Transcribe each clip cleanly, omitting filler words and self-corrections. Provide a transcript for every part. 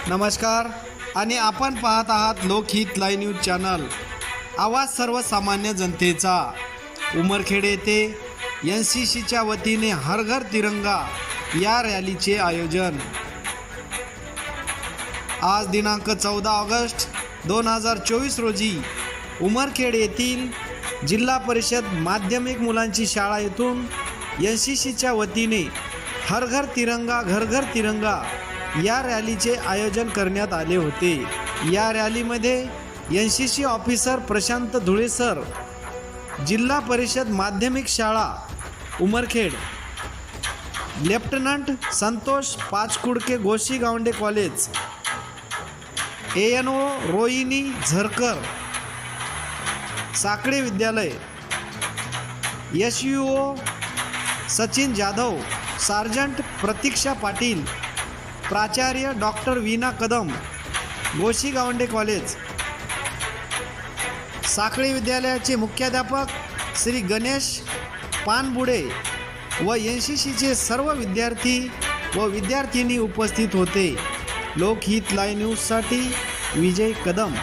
नमस्कार आणि आपण पाहत आहात लोकहित लाईव्ह न्यूज चॅनल, आवाज सर्वसामान्य जनतेचा। उमरखेड येथे NCCच्या वतीने हर घर तिरंगा या रॅलीचे आयोजन। आज दिनांक 14 ऑगस्ट 2024 रोजी उमरखेड येथील जिल्हा परिषद माध्यमिक मुलांची शाळा येथून NCCच्या वतीने हर घर तिरंगा घर घर तिरंगा या रॅलीचे आयोजन करण्यात आले होते। या रॅलीमध्ये NCC officer Prashant Dhule sir, जिल्हा परिषद माध्यमिक शाळा Umarkhed, lieutenant Santosh Pachkudke Goshigawande college, ANO Rohini Zarkar Sakhale विद्यालय, SUO सचिन जाधव, सार्जंट प्रतीक्षा पाटील, प्राचार्य डॉक्टर वीना कदम गोशीगावंडे कॉलेज, साखळे विद्यालयाचे मुख्याध्यापक श्री गणेश पानबुडे व NCCचे सर्व विद्यार्थी व विद्यार्थिनी उपस्थित होते। लोकहित लाईव्ह न्यूजसाठी विजय कदम।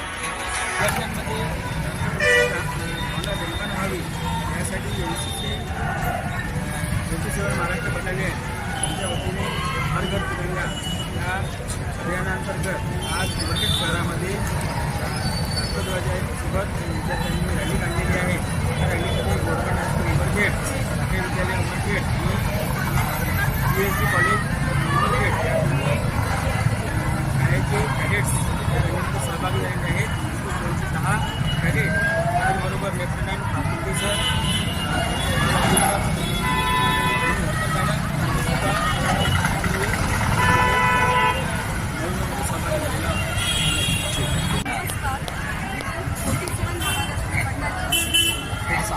महाराष्ट्र बटालियन यांच्या वतीने हर घर तिरंगा या अभियानांतर्गत आज उमरखेड शहरामध्ये राष्ट्रध्वजासोबत विद्यार्थ्यांनी रॅली काढलेली आहे। या रॅलीमध्ये गव्हर्नमेंट हायस्कूल उमरखेड, साखळे विद्यालय उमरखेड आणि USD कॉलेज उमरखेड या दोन्ही शाळेचे कॅडेट्स या रॅलीमध्ये सहभागी झालेले आहेत। 210 कॅडेट त्याचबरोबर लेफ्टनंट पाचकुडके सर,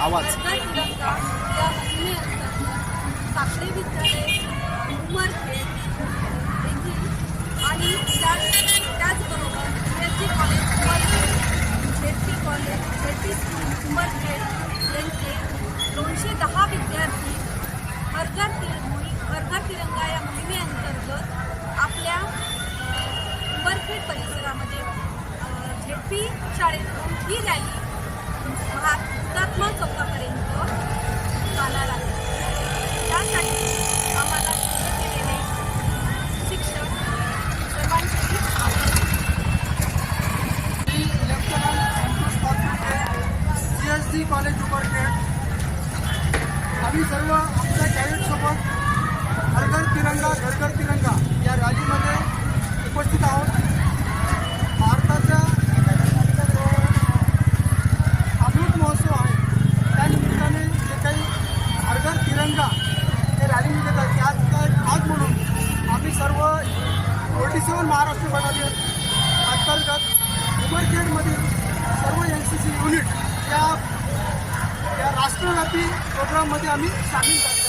आवाज साखळे विद्यालय उमरखेड आणि त्याचबरोबर USD college Umarkhed, ZP college, ZP school Umarkhed यांचे 210 विद्यार्थी हर घर तिरंगा या मोहिमेअंतर्गत आपल्या उमरखेड परिसरामध्ये ZP शाळेतून ही रॅली हुतात्मा चौकापर्यंत जाणार आहे। त्यासाठी आम्हाला केलेले शिक्षक सर्वांसाठी CSD कॉलेज उमरखेड आम्ही सर्व आमच्या कॅडेटसोबत हर घर तिरंगा घर घर तिरंगा या रॅलीमध्ये उपस्थित आहोत। भारताच्या अमृत महोत्सव आहे, त्या निमित्ताने जे काही हर घर तिरंगा हे रॅलीमध्ये येतात त्यात आज म्हणून आम्ही सर्व 47 महाराष्ट्र बटालियन अंतर्गत उमरखेडमधील सर्व NCC युनिट या राष्ट्रव्यापी प्रोग्राममध्ये आम्ही सामील झालो।